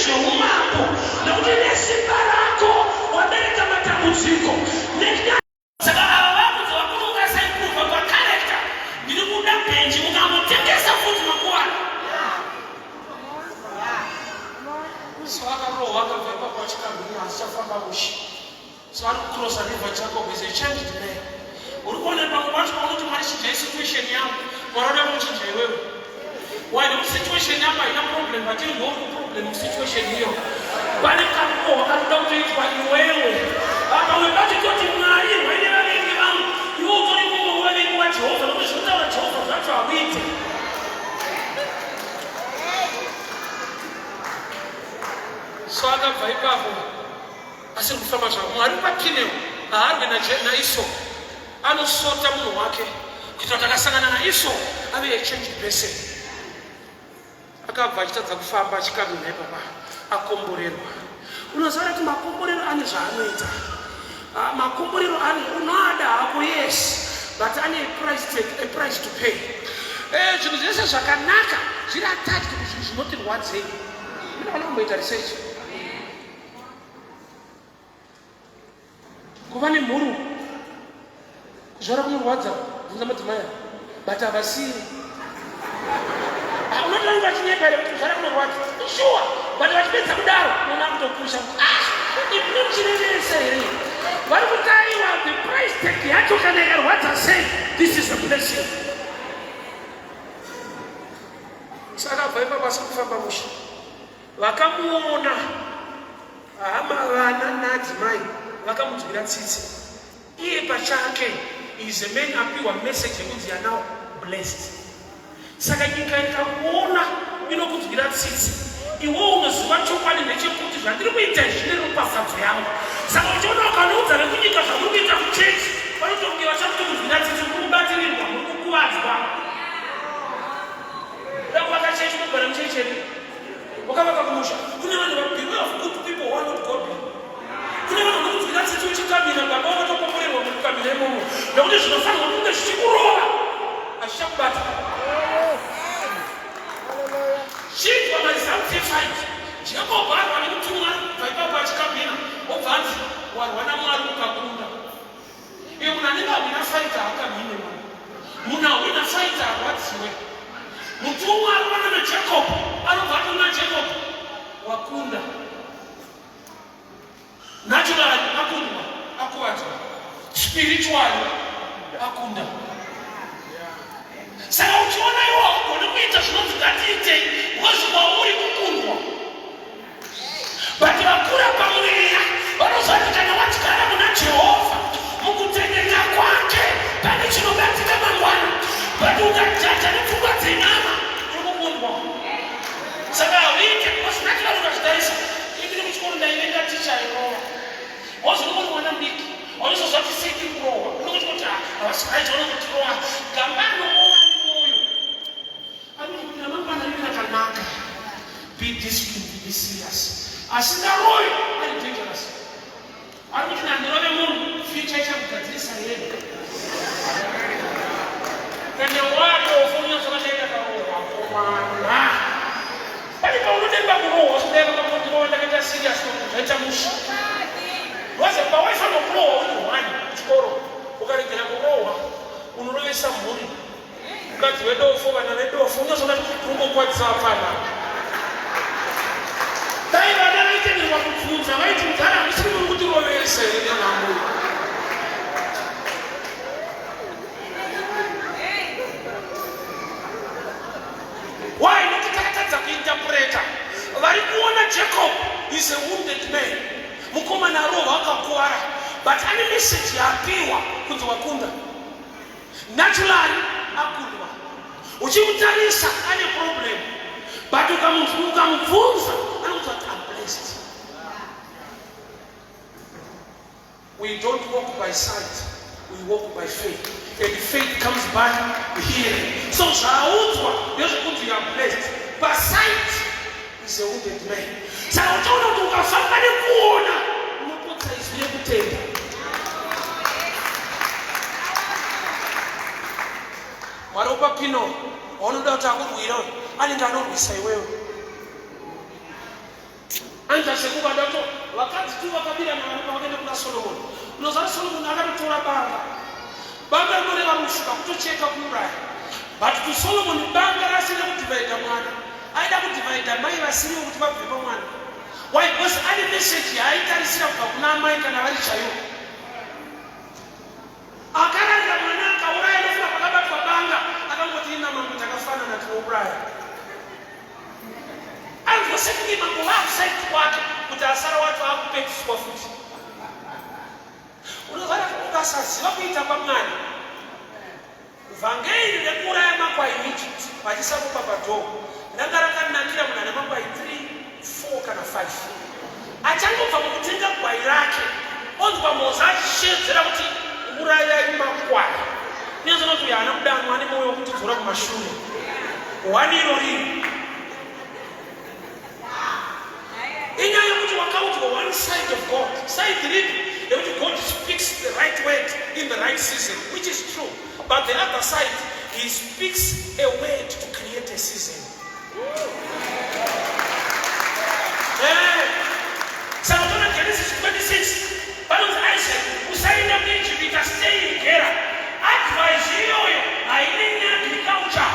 zvoumako nokuti nesimba rako wabereka matambudziko. Saka ava vakudzi vakunongasa improva pakarekta. Ndiri kuda bhenji mukamutengesa futi makuwana. So akarohwa akabva ipapo achikagwinya asichafamba musha. So ari kucrossa river Jacob is a changed man. Uri kuona pamwe pacho paunoti marichinja situation yangu waroda kuchinja iwewe. Why the situation yangu haina problem but you know problem situation hiyo. Bali kamuko wakatoda kuitwa iwewe. Pamwe pacho toti mwari wene vavengi vangu. Iwo utori kumwe wavengi wa Jehovah nokuti zvinotaura Jehovah zvacho hauite. So akabva ipapo asiri kufamba zvavo. Mwari pakinewo haarwe naIsau. Anosota munhu wake kuitira kuti akasangana naIsau ave echange person. Akabva achitadza kufamba achikamira ipapa akomborerwa. Unoziva kuti makomborero ane zvaanoita. Makomborero ane unoada hako yes but ane a price to pay. Zvinhu zvese zvakanaka zviri attached kuti zvinotirwadzei. Munoona kumboita research. Kuva nemhuru kuzvara kunorwadza bvunza madzimai but havasiyi. Unotanga vachinyepa here kuti kuzvara kunorwadza sure but vachipedza kudaro unoona kutopusha imunochireresa here vari kutaiwa the price tag yacho kana ikarwadza sei. This is a blessing. Saka abva ipapo asiri kufamba musha vakamuona hama vana nadzimai vakamudzwira tsitsi. Iye pachake is a man apiwa message yekunzi you are now blessed. Saka nyika ikakuona inokudzwira tsitsi iwo unoziva chokwadi ndechekuti zvandiri kuita zvine ropafadzo yangu. Saka uchiona ukanoudza vekunyika zvamuri kuita kuchechi vanotonge vachakutokudzwira tsitsi kurikubatirirwa muri kukuvadzwa. Vakwachechi kugara muchecheri wakavaka kumusha kune vanhu vabhiwe of good people who are not godly. Kune vanhu vanokudzwira tsitsi uchikamira baba vanotokomborerwa mukukamira imomo nokuti zvinofanirwa kunge zvichikurova hazvichakubata. Chinzwa maizamutified Jacob arwa nekutumwa bva achikamira obva anzi warwa naMwari ukakunda. Iye munhu anenge awina faita hakamhine mwana. Munhu awina faita harwadziwe. Mutumwa arwana naJacob anobva atona Jacob wakunda. Naturally akundwa akuvadzwa. Spiritually akunda. Saka uchiona iwo ugone kuita zvinonzi ngatiitei wozviwa uri kukundwa. But vakura pamweya vanoziva kuti kana watigara muna Jehovha mukutendeka kwake pane chinobatika mangwana. But ukajaja nepfungwa dzenyama uri kukundwa. Saka hauite because naturally ukazvitarisa ingiri kuchikoro ndaivenga ticha inova wozvinogoni mwana mudiki wanozoziva kuti siti kurohwa unokuti kuti havasivaitaona kuti rohwa gambano be disciplined, be serious. Asingaroi ari dangerous. Ari kuti nandorove munhu future ichakugadzirisa yeye. Kana wakufunga zvakaita karohwa komana. Pali paunotemba kurohwa sudai vakakontrol ndakaita serious zvaita musha. Waze pawaisa nokurohwa uri wani kuchikoro ukaregera kurohwa unorovesa mhuri. Mukadzi wedofo vana vedofo unozona kungokwadzisa apana. Dai vana vaitenderwa kubvunza vaiti mugara musiri muri kutirovesa here namambo. Why nokuti takatadza kuinterpreta. Vari kuona Jacob is a wounded man. Mukomana arohwa akakuwara but ane message yaapiwa kunzi wakunda. Naturally akundwa. Uchimutarisa ane problem but ukamubvunza anokuti I'm blessed. We don't walk by sight, we walk by faith, and faith comes by hearing. So zvaudzwa ndezvekuti you are blessed but sight is a wounded man. Saka uchaona kuti ukafamba nekuona unopotsa izwi rekutenda. Mwari upa pino waunoda kuti akurwira anenge anorwisa iwewe. anja sekuba dato wakati tu wakabila na wakaenda kuna Solomon unozana Solomon akatora banga ngore bamushuka kutocheka kumuraya but to Solomon banga rasina kutivida mwana aida kutivida mai vasiri kuti vabve mwana why because any message aitarisira kubva kuna mai kana vari chayo akaranga mwana akauraya nofuna pakabatwa banga akangoti ina mambo takafanana tinouraya anzosekuti mambo vakusaiti kwake kuti asara watu akupedziswa futi unozana ukasaziva kuita kwamwari vhangeri rekuuraya makwai Egypt vachisakupa padhoo ndanga rakanakira munhu nemakwai 3, 4 kana 5 achangobva mukutenga gwai rake onzwa moza achishedzera kuti urayai makwai nezvino kuti uyo haana kudanwa ane mwoyo wokutidzora kumashure wani irori inyaya yekuti wakaudzwa one side of God side ripi yekuti God speaks the right word in the right season, which is true, but the other side, he speaks a word to create a season. Samotona Genesis 26 balance Isaac usaenda Egypt stay in Gera advise yoyo haina agriculture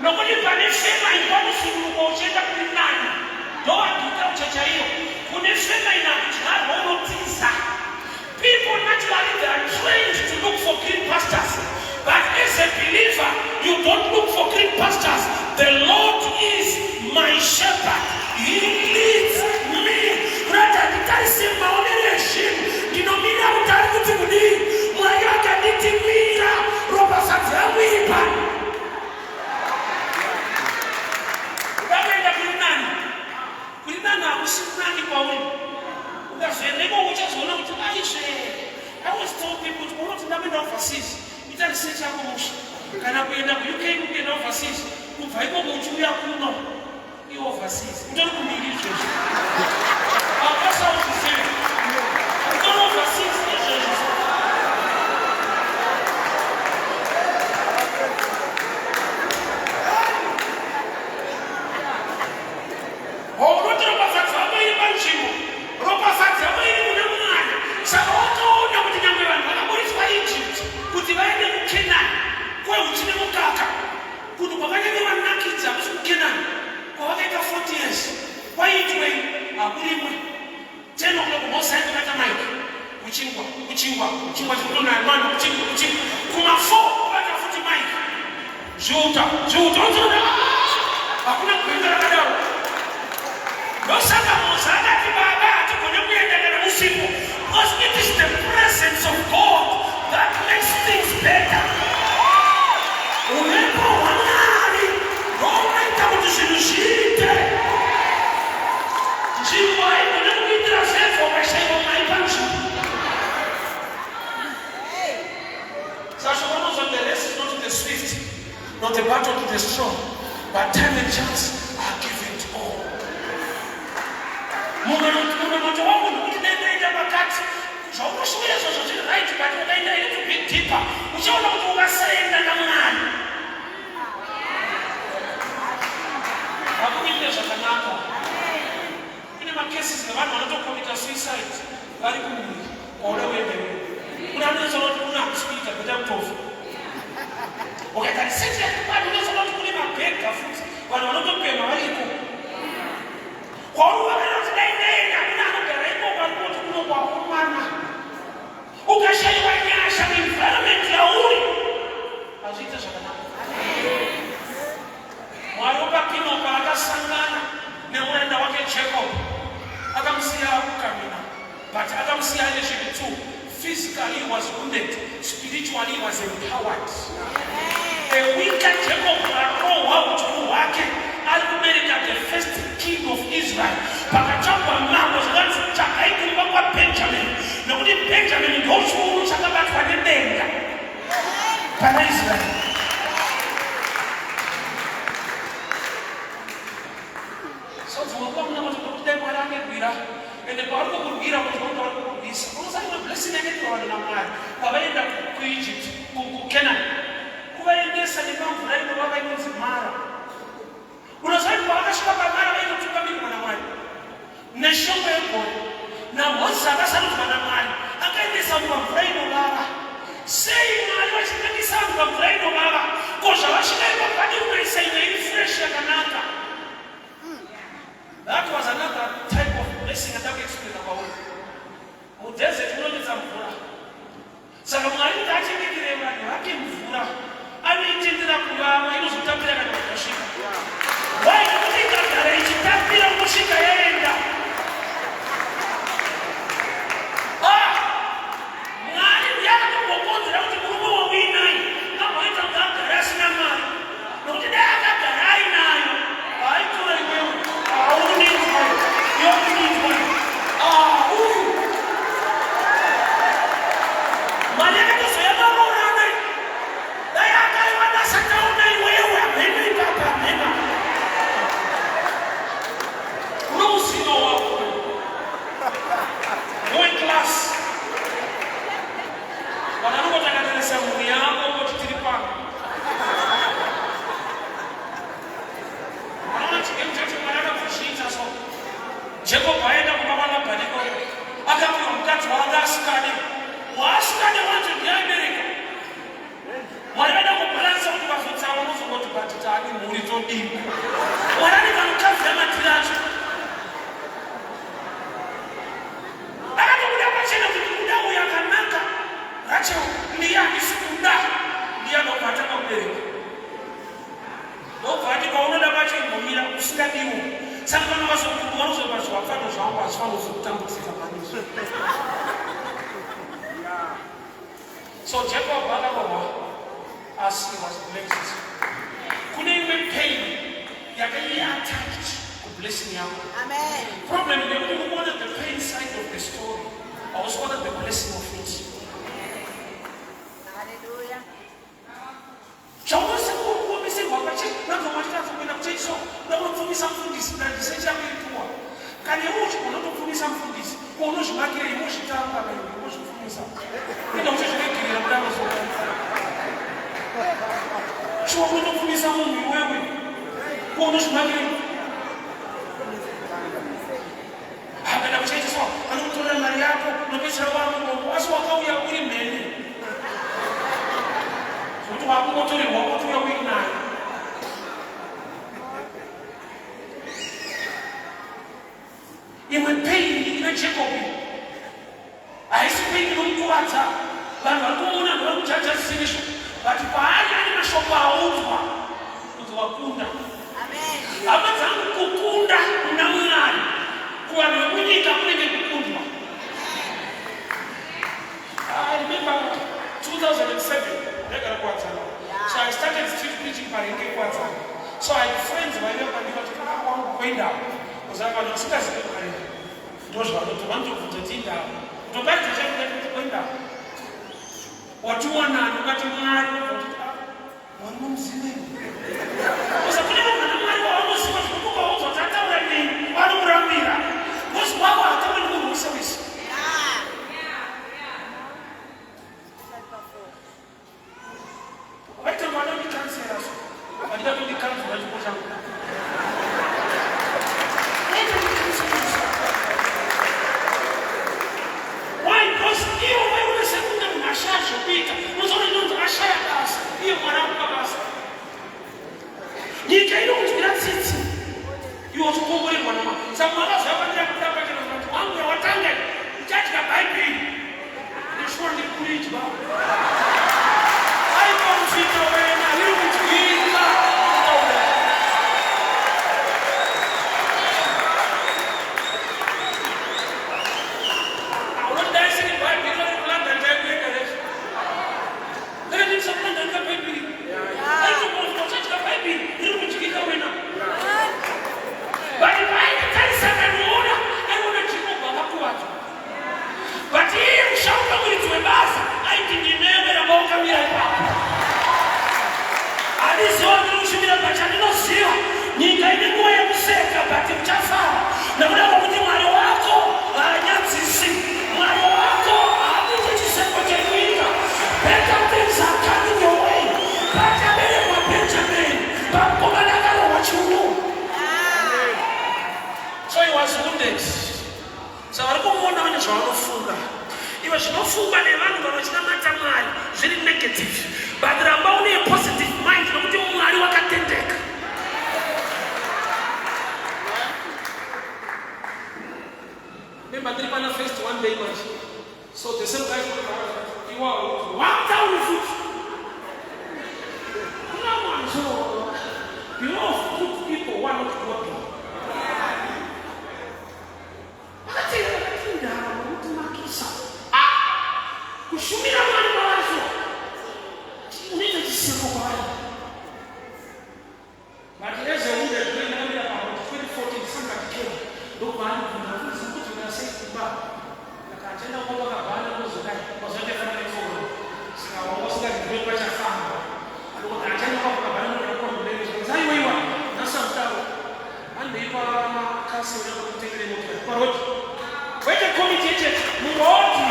nokoni pane fema inkwamsuluko uchenda kulinani ndo agriculture chaiyo kune fema inakudyarwa unotiza. People naturally they are trained to look for green pastures, but as a believer you don't look for green pastures. The Lord is my shepherd, he leads me. Brother, nitarise maonereshi ndinomira utari kuti kudi mwayo akanitimira roba sadzawipa ukaenda kulinani akusinani kwauni ukazveneko uchazoona kuti aizve I was told people kuti unoti ndamenda overseas ita research yako musha kana kuenda ku UK kuenda overseas kubva ikoko uchiuya kuno overseas utori kumiri izvozvo akasauzisevi utori overseas izvozvo unoti ropafadza vako iri panzvimbo ropafadza vako iri mune mwana saka wakaona kuti nyangwe vanhu vakaburiswa Egypt kuti vaende kuKenani kweuchi nemukaka kuti kwavanenge vanakidza kusi kuKenani kwavakaita 40 years kwaitwei hakurimwe 10 o'clock mosaito kata maiki kuchingwa chikutonaya mwana kuchingwa kuma 4 kuvata futi maiki zviuta onzona hakuna kuenda rakadaro ndosaka moza akati baba hatigone kuenda kana usiku because it is the presence of God that makes things better. Unepo wamwari ndomaita kuti zvinhu zviite nzvimbo haigone kuitira zvefu ukashaiwa maipa nzvimbo sasho vanozva the race is not to the swift not the battle to the strong but time and chance are given to all. Mumwe moto wangu nikuti daindaenda pakati zvaunoshuira izvozvo zviri right but ukaenda into big deeper uchaona kuti ukasaenda namwari hakuite zvakanaka. Kune macases nevanhu vanotokomita suicide vari kumuri kwauda kuenderera kuna anozoona kuti kuna hakusikuita kuita mutofu ukaita research vanhu unozoona kuti kune mabhega futi vanhu vanotopema variko kwauri vakaenda kuti daindaenda kuna anogara ikoko arikoti kunokwakumana ukashaiwa nyasha environment yauri hazviite zvakanaka. Mwari wakapinoka akasangana nemuranda wake Jacob akamusiya kukamina but akamusiya ane zvinhu 2. Physically he was wounded, spiritually he was empowered. A weaker Jacob akarohwa utungu hwake ari kubereka the first king of Israel pakachagwa mambo zvakanzi chakaikumba kwaBenjamin nekuti Benjamin ndo chiuru chakabatwa nedenga pana Israel. And the Bible will be able to go to this. Because I'm a blessing everyone in Amman. Kavaenda ku Egypt, ku Canaan. Kuvaendesa ni mambo na ndio baba inozi mara. Unasema kwa akashika mara wewe kuchukua mimi mwana wako. salvana mali akaendesa mumvura inovava sei mwari vachitengesa vanhu pamvura inovava ko zvavasvikaika padi unoisa imwe iri fresh yakanaka. That was another type of blessing ataka explain kwauri mudesert munonetsa mvura saka mwari kuti achengetere vanhu vake mvura anoitendera kuvava inozotapira kana vakasvika wai nekuti ikagara ichitapira kusvika yaenda. Mwari yakatombobonzera kuti murume wauinai amboita kuti agara asina mari nokuti dai akagara ainayo aitora iwewe aunizwa yokunizwa uyu mari yakatozoyamaroranai dai akaiwana satauna iwewe amheno ipapa amhena unomuzivo wako weclass vananokotakananisa mhuri yako kuti tiri pano vanaona chigemu chacho mwari akabvuzviita so Jacob aenda kumama Labhaniko akapiwa mukadzi waanga asikade waasikade wacho ndiabereka mwari vada kubhalansa kuti vafudzi avo nozongoti bati taani mhuri todini mwari ane kamukadzi yamatiri acho akatobuda pachena kuti kuda uyo akanaka racho ndiye handisi kuda ndiye anobvatanga kubereka ndobva ati paunoda pacho imbomira usingadiwo saka kana vazokuwanozova zvavafano zvangu hazvifanozokutambudzika manisvo. So Jacob akarohwa asi was blessed. Kune imwe pain yakaiye attached kublessing yako. Amen. Problem ndekuti ukuona the pain side of the story hausiona the blessing of it. Hallelujah. Chaunosa kuomeserwa pachinagomatirazopinda kuchaiso unopfumisa mufundisi ndandisechapirikuwa kana iwe uchigona kutopfumisa mufundisi kuunozvimakira iwe uzvitanga uzvipfumisa enda uchizviregirira kudamazoa chiwa kunotopfumisa munhu iwewe kuunozvimakira akada kuchaitiswa anokutorera mari yako unopedzera wamugongo asi wakauya uri mhene kuti wakungotorerwa wotuya uinayo. Imwe pain ina Jacob haisi pain inomukuvadza vanhu vari kuona vari kujaja zvisizvo but paari ane mashoko audzwa kuti wakunda hama dzangu kukunda muna mwari kuvanhu vekunyika kunenge kukundwa. I remember 2007 ndagara kuwadzana so I started street preaching parenge kuwadzana so I had friends vaiveva ndikati kana wangu kuenda kuzanga vanhu vasingazive kuparenge ndozvanoti vanotobvunza tobaita chakuda kuti kuenda watiwanani ukati mwari mwari nomuziveni usa kune vana mwari wavanoziva zvokukaudzwa tataura neni vanomurambira kozi wavo hataweni munhu wisewisi vaita mwana ndikanseraso vandida kundikanzura chipo changu iwo vaionese kunge munhu ashaya zvokuita unozoona inonzi ashaya basa iye mwana akupa basa nyika inokutyira tsitsi iwo chikomborerwa nama saka mwana zvavanira kuda pachena kuti wangu yawatanga uchadya bhaibheri ndishuwa ndikuridya aipamusvito wena iri kudyika nyika ine nguva yekuseka bati uchafara nekuda kwokuti mwari wako haanyadzisi mwari wako haabvise chiseko chenyika. Better things are coming your way. Pakaberekwa Benjamin pamukomana akarohwa chiuno so he was wounded. Saka vari kumuona vane zvavanofunga iwe zvinofunga nevanhu vanochinamata Mwari zviri negative, but ramba une positive mind nokuti Mwari wakatendeka. Remember three pana first one day much. So the same guys you are one town foot. No one so you know good people one not good people. Kushumira Mwari mawazo unaita kisiko kwa wale. But as a leader during the year about 2014 sanga kikio ndo bali kuna vitu vitu vinasaidia baba. Na kaanza kwa baba mmoja kwa zote kama hizo. Sina waongoza ndio kwa cha fanga. Alikuwa kaanza kwa baba mmoja kwa mbele. Zai wewe na samtao. Ande ipa kasi ya kutengeneza moto. Kwa roho. Wewe committee yetu muone.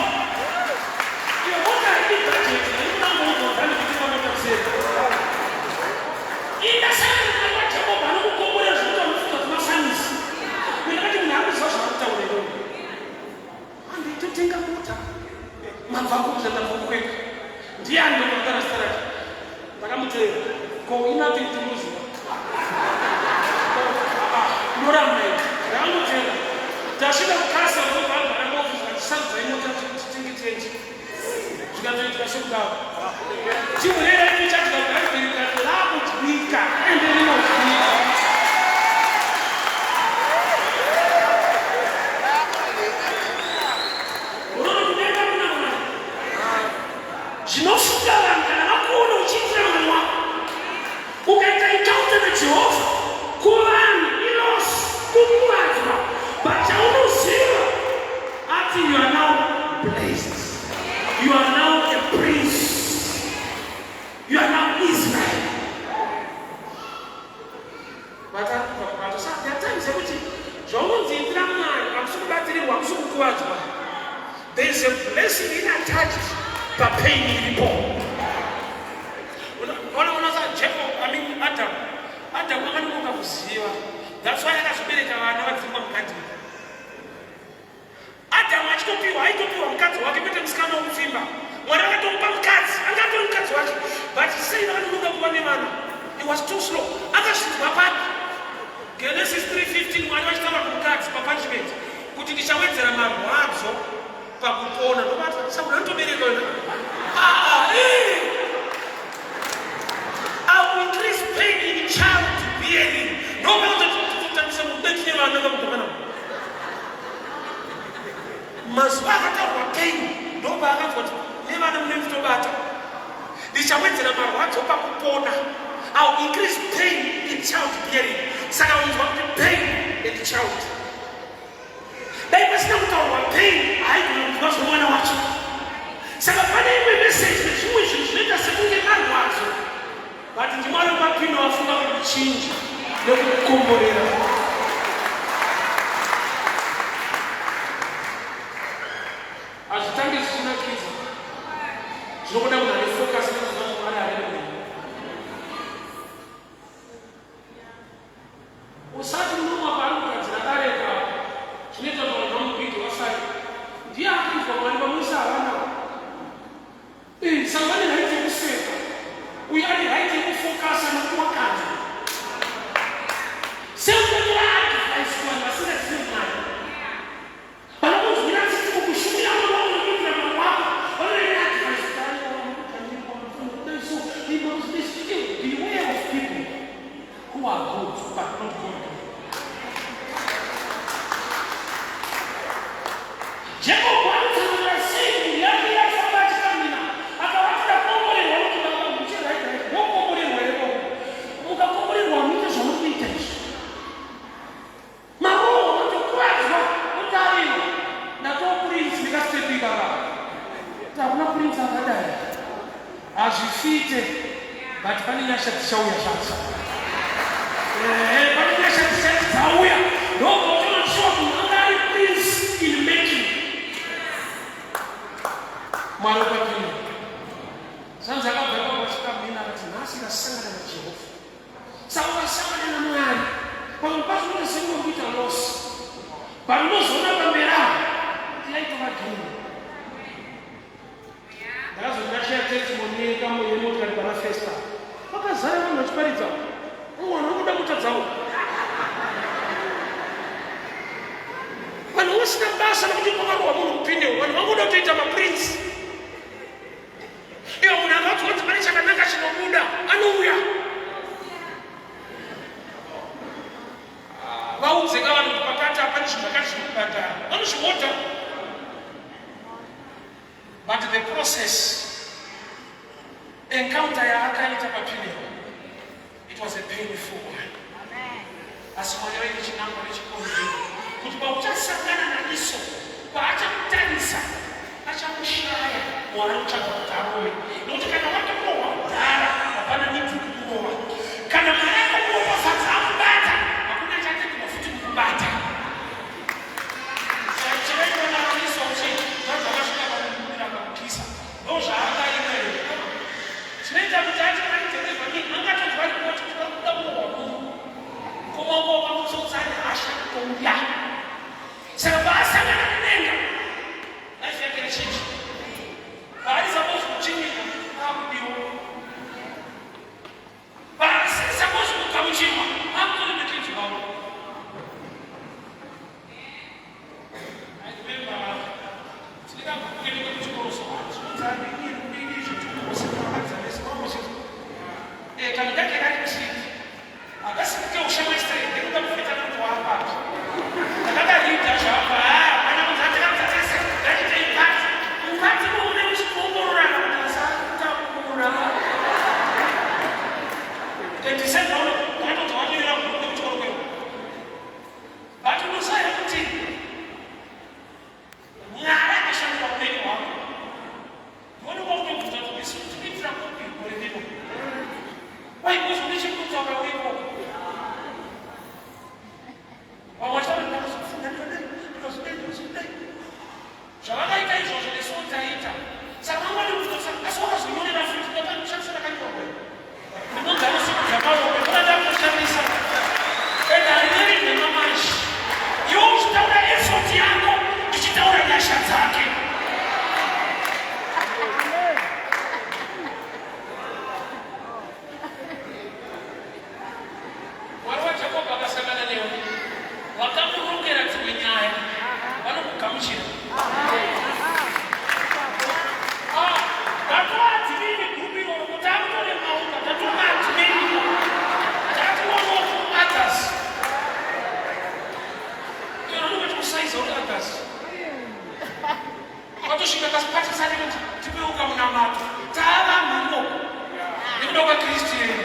There is a blessing in attached by paying people. That's why I have been Adam achitopiwa haitopiwa mkazi wake pete msikano mfimba. Mwana akatompa mkazi, angato mkazi wake. But say na ndugu kwa nemana. It was too slow. Akashika papa. Genesis 3:15 mwana wachitama mkazi papa chibeti. Kutidisha wenzera mambo hazo pa kupona. Nobata sababu nto bereko na. I will increase pain in child bearing. No matter tutamsema mbeki na nanga mtumana. Maswaka kwa pain ndo baga kwa leva na mlemto bata lichawenzera mara watu pa kupona au increase pain in child bearing sana unzo pain in child dai basi na mtawa pain haiko kwa mwana watu sasa pale ile message ni shida sekunde mara watu bati ndimalo mapino wafunga kuchinja ndio kukombolera. Ajitange sina kitu. Tunakwenda unafocus na mambo haya ya leo. Usati mwa baruka zinatare kwa kineta kwa mambo kitu wasai. Ndia kitu kwa mambo Musa wana. Sangani na hiyo kusema. Uyali haiti kufocus na kwa kazi. Sema kwa advice kwa masina sema. ndazo ndashaya testimony kama yemo kali bana festa vakazara vanhu vachiparidza mwana wakuda kutadzawo vanhu vasina basa nokuti kwakarohwa munhu kupindewo vanhu vangoda kutoita maprince iwo munhu akati kuti pane chakanaka chinobuda anouya vaudzeka vanhu pakati apane zvinhu vakati zvinobata vanozviota. But the process encounter yaakaita papineo, it was a painful one. Asi mwana wedu chinangwa nechikonzero kuti pauchasangana naiso paachakutarisa achakushaya mwana uchaga kuti arove nokuti kana watokurohwa kudhara hapana midzi kukurova kana mwana akakurova fadza amubata hakuna chatekwa futi kukubata chaichivaivona aiso uchi zvadzavasvika vanumira kakukisa ndozvaakaimere zvinoita kuti achivaiterezva ni angatozva rikoti kuda kurohwa munhu kumangova kuzotsari hasha kutouya saka paasangana kudenga life yake nechinji paaisapozi kuchinyika akudiwa paasisapozi kugamuchirwa akutonemekinji wavo. I remember tindikakukuendeka kuchikoro kana ndake rariti akasike ushamaistre ndekuda kufeta kuti waapati ndakadalida zvapa pana muzatiramuzatese ngachite ipati mukati muune muchiongororana kuti asakutakura tetisendaona katoti wamirira kuende kuchikoro kweu but unosaya kuti mwari akashandira upenyu hwako ndionekwa kutoguta kuti isu tikuitira kupi gore ndino waikozi nechikuti wakauripo zvavakaita izvozvo nesuwo taita saka mangwani asi wakazonyorera futi ndapanoshandisa ndakanyorwa ndinogara siku dzamaombe kunada kunoshandisa and harineri nhemamazhi iwo uchitaura efoti yako ndichitaura nyasha dzake. Mwari wajakobho akasangana newe wakamurongera dzimwe nyaya vanokugamuchira tatoadzimini gurupu iroro kuti akutore mauka tatomaadzimini tatiwonoku others ironokoti kusaiza uri others watosvika kasipatisa nekuti tipeuka munamato taava mhino nekuda kwakristu yenu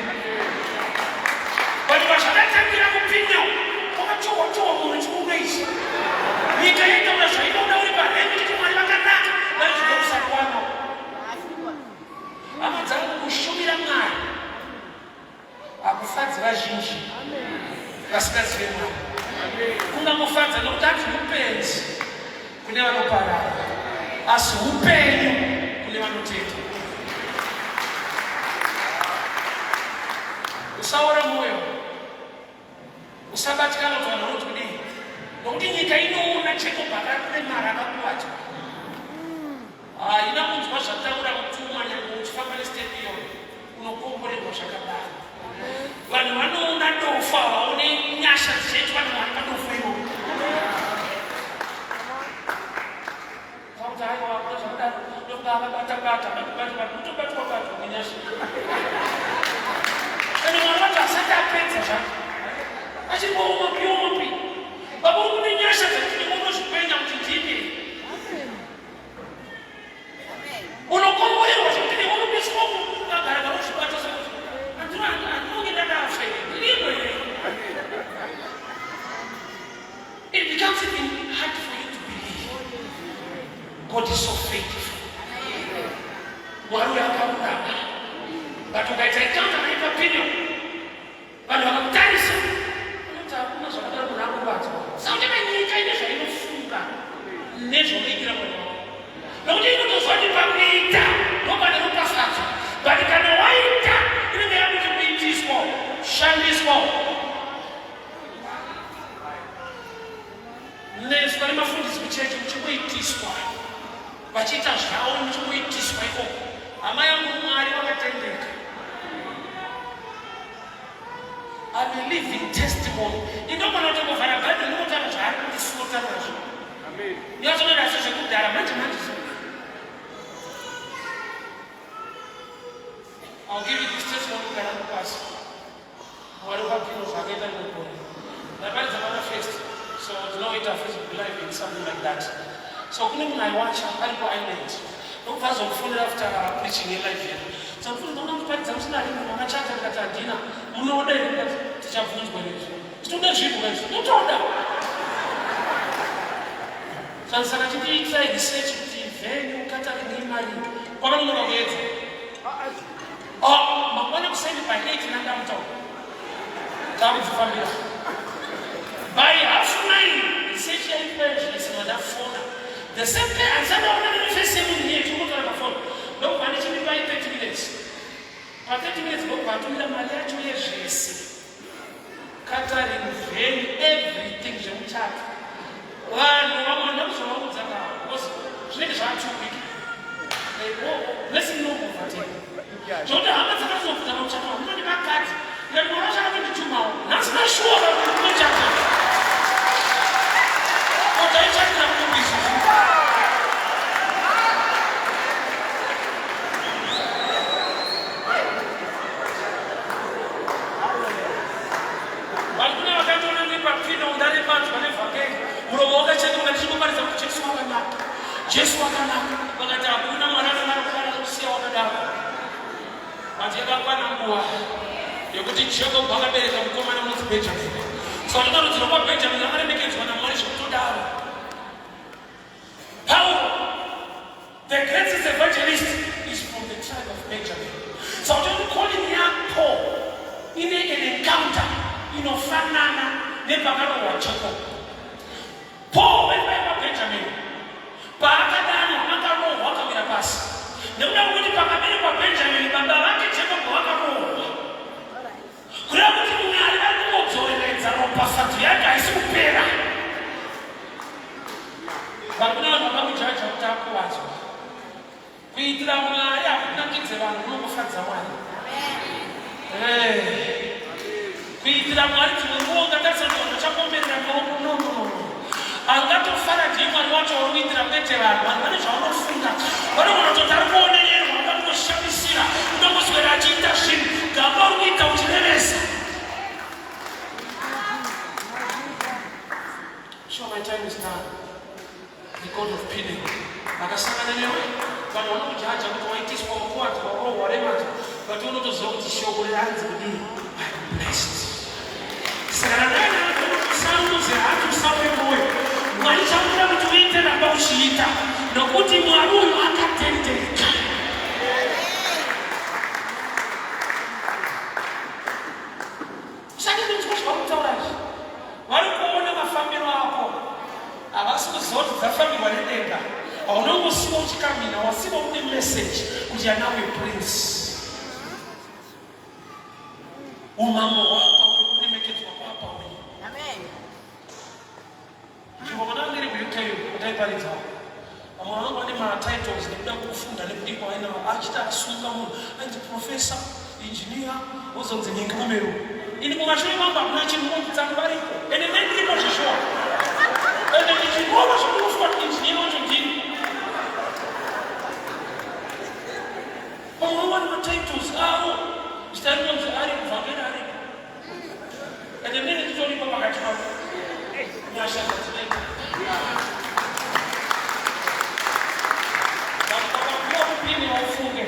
vanhu vazvakatangira kupinda kwakachohwa munhu chikureisi nyika yaitaura zvainoda uri paremi kuti mwari vakanaka vaizvida kusakwana hama dzangu kushumira mwari hakufadzi vazhinji vasingazive mwari kungamufadza nokuti ati upenzi kune vanoparara asi upenyu kune vanoteta. Usaora mwoyo usabatikana kuti vanhu vanoti kudii nokuti nyika inoona cheko pakakune mari akakuvacha haina kunzwa zvataura kutumwa nyange uchifamba nestepi iyoyo unokomborerwa zvakadaro vanhu vanoona dofa vaone nyasha dzicheiti vanhu vari padofa ivovo kuti aiwa kuda zvakadaro ndokuda avabatabata utobatwabatwa nenyasha kana mwana wacho asati apedza zvake achimboumapiomapi vavori kune nyasha dzakutini unozvipenya kuti ndini unokomborerwa zvekuti unopeswa kugara vanozvibata sekuti andinonge ndadafe ndino here. It becomes even hard for you to believe God is so faithful. Mwari yakarurama but ukaita encounter naipapinyo vanhu vakakutarisa vanoti hakuna zvakadaro munhu akubatswa sauti nyika ine zvainofunga nezvoringira mwana wavo nokuti inotozwa kuti pakuita nopane ropafadzo but kana waita inenge yakuti kuitiswa shandiswa neswa nemafundisi kuchechi kuchimboitiswa Vachita zvavo nechikuitiswa ikoko. Hama yangu Mwari vakatendeka. I'm a living testimony. Indomana kuti kuvhara gadhi ndinotanga zvaari kundisota nazvo. Amen. Ndiyazonera sezvekudhara manje. I'll give you this testimony kana kupasa. Mwari vakapinda zvakaita nekona. Ndaparidza mana first. So ndinoita Facebook live in something like that. So kune munhu aiwacha ari paisland. Ndokubva zokufundira after preaching live here. So ndofuna kuparidza kuti ndari munhu akachata ndikati handina. Munoda here ndikati tichabvunzwa nezvo. Tinoda zvinhu izvo. Totoda. Saka tichiitira research kuti venue catering imari kwavanonoka kuedza. Makwana kusendi by 8 nandamutaura. Ndakuzvifambira. By 9:30, research yaipezvese mandafona. The same day andisadaona nerefirst sermon here chinotora pafona. Ndokubva ndichiripa 30 minutes. Pa 30 minutes ndokubva atumira mari yacho yezvese. Catering, venue, everything zvemuchato. Vanhu vamwe ndakuzovaudza navo. Because zvinenge zvachupika. Blessing no overtake. Zvekuti hama dzakazobvunza pamuchato wangu ndinondivakadzi. Ndinondivona zvakanditumawo. Nhasi ndashuwa kuti muchato. Taichatira kubisa. Vakuna vakatona nepapfina undare vanhu vanevhakei. Muromo wakacheka ndichikuparidza kuti Jesu wakanaka. Jesu wakanaka. Vakati hakuna mwana anokwana kusiya wakadaro. Manje yakakwana nguva yokuti Jacob akabereka mukomana unonzi Benjamin. Saka ndinorudzira kwa Benjamin akaremekedzwa naMwari zvekutodaro. Paul, the greatest evangelist, is from the tribe of Benjamin. So I'm calling young Paul in an encounter inofanana nepakano wa Jacob. Paul went by Benjamin. Paakadano akarohwa akamira pasi. Nekuda kuti pakamira paBenjamin baba vake Jacob vakarohwa. Kureva kuti munhu ari kumudzoreredza ropafadzo yake haisi kupera. Vakuna vanhu vakamujaja kuti akuwadzwa. Kuitira Mwari hakunakidze vanhu kunongofadza Mwari. Kuitira Mwari dzimwe nguva ungatarisa kuti vanhu vachakomberera maoko. No. Angatofara ndiye Mwari wacho wakuitira kwete vanhu. Vanhu vane zvavanofunga. Vanogona kutoti ari kuonererwa vanongoshamisira. Unongoswera achiita zvinhu. Gamba uri kuita uchirevesa. Sure, my time is done. The God of Pidgin. Akasangana newe vanhu vanokujaja kuti waitiswa wakuwadza warohwa remata but unotoziva kuti shoko riranzi kudii I'm blessed. Saka ndanaanokusanduze hatusape moyo Mwari chakuda kuti uite namba uchiita nokuti Mwari uyu akatendeka. Usake ndinzwa zvakutaura izvi. Vari kuona mafambiro ako. Havasi kuziva kuti dzafambirwa nedenga. Haunongosiva uchikamina wasiva une message kuti you're now a prince. Umambo hwako kuremekedzwa kwapa uyu. Amen. Nzvimbo kana ndiri kuUK kutaiparidza. Vamwe vanenge vane matitles nekuda kufunda nekudikwa vainawo achiti akasunga munhu ainzi professor, engineer, wozonzi Nyengamero. Ini kumashure mangu hakuna chinhu dzangu varipo. Ende ndiripo zvishoma. Ende ndichingova zvokufa engineer wacho ndini. Vamwe vane matitles avo. Zvitarinozi ari kubvangera ari. Ende ndini nditoripo pakati pavo. Nyasha dzinoita. Vakapuwa kupini waufunge.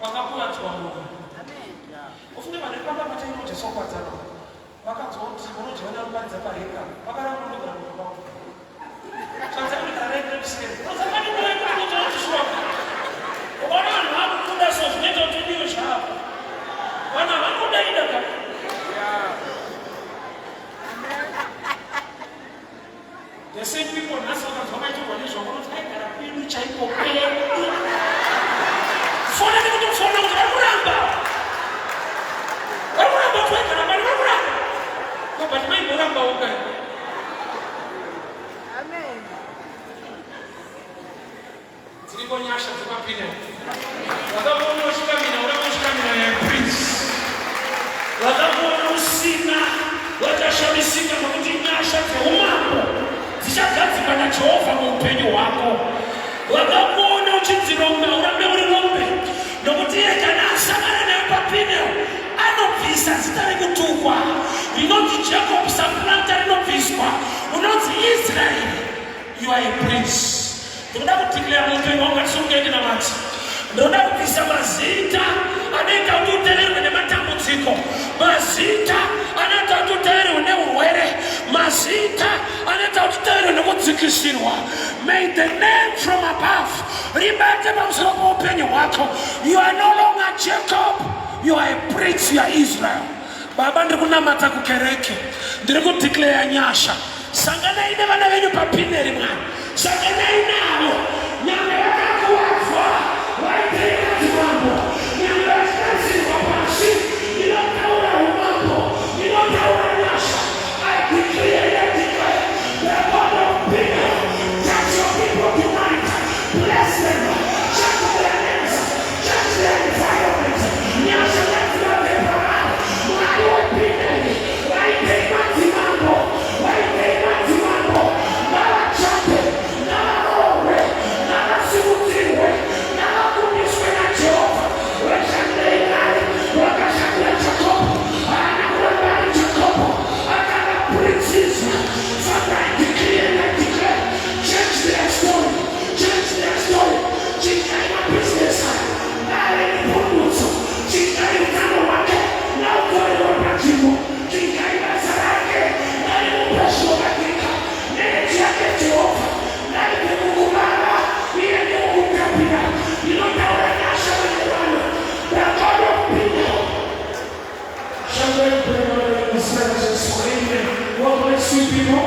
Vakakuwadzwa munhu. Ufunge vanhu vepamba patainoti sokwadzana. Vakadzwa kuti unodyana rubaridza pareka. Vakaramba ndogara munhu wavo. Saka ndikareke kuseri. Saka ndinoenda kuti shuwa. Ukaona vanhu vakukuda so zvinoita kuti ndiyo zvavo. Vanhu vanodaida kana. The same people nhasi vakadzwa vaitirwa nezvavanoti aigara kwedu chaiko kwedu. Fona nekuti kufona kuti varikuramba. Varikuramba kuti vaigara pari varikuramba. But maimboramba woga. Amen. papine. Wakamuona ushikamina, uramushikamina ya prince. Wakamuona usina, wakashamisika kuti nyasha dzeumapo dzichagadzikwa naJehovha muupenyu hwako. Wakamuona uchidziromba, urambe uri mombe, nokuti iye kana asangana naye papine anobvisa zita rekutukwa. Rinonzi Jacob saplanta rinobviswa, unonzi Israel. You are a prince. Ndoda kutikilea muupenyu wangu atisungeni na mati. Ndoda kubvisa mazita anoita kuti uteverwe nematambudziko, mazita anoita kuti uteverwe neurwere, mazita anoita kuti uteverwe nekudzikisirwa. May the name from above ribate pamusoro poupenyu hwako. You are no longer Jacob, you are a prince, you are Israel. Baba, ndiri kunamata kukereke, ndiri kudeclare nyasha. Sanganai nevana venyu papineri mwana, sanganai navo nyanga yakakuwadzwa waitenga zvimambo, nyanga yasikaisirwa pasi inotaura umambo, inotaura nyasha. I declare that the God of Bethel, touch your people tonight, bless them, touch their names, touch their environment. Nyasha lazima beparani, mwari wapineri, waitenga zvimambo, waitenga zvimambo, ngavachape, ngavarohwe, ngavasimudzirwe, ngavakumbiswe naJehovha. Vashandei naye, vakashandira Jacobo, haana kuramba ari Jacobo, akava princes. Father, I decree and I declare, change their story, change their story. Chingai mabusiness ngave nepundutso, chingai utano hwake ngautorerwe panzvimbo, chingai basa rake ngarimupe zvinobatika, nerechi yake Jehovha ngaipe kukubara iye nekukutapira. Inotaura nyasha kune vanhu. The God of Bethel. Shall we pray in the presence for Amen? God bless you people.